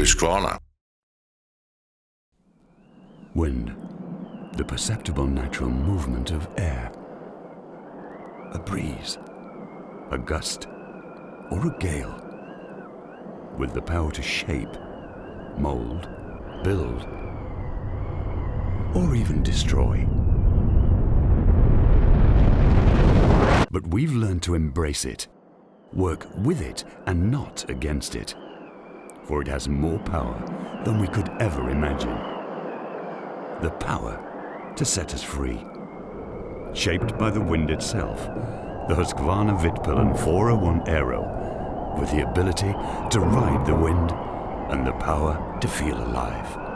Husqvarna. Wind, the perceptible natural movement of air. A breeze, a gust, or a gale, with the power to shape, mold, build, or even destroy. But we've learned to embrace it, work with it and not against it, for it has more power than we could ever imagine. The power to set us free. Shaped by the wind itself, the Husqvarna Vitpilen 401 Aero, with the ability to ride the wind and the power to feel alive.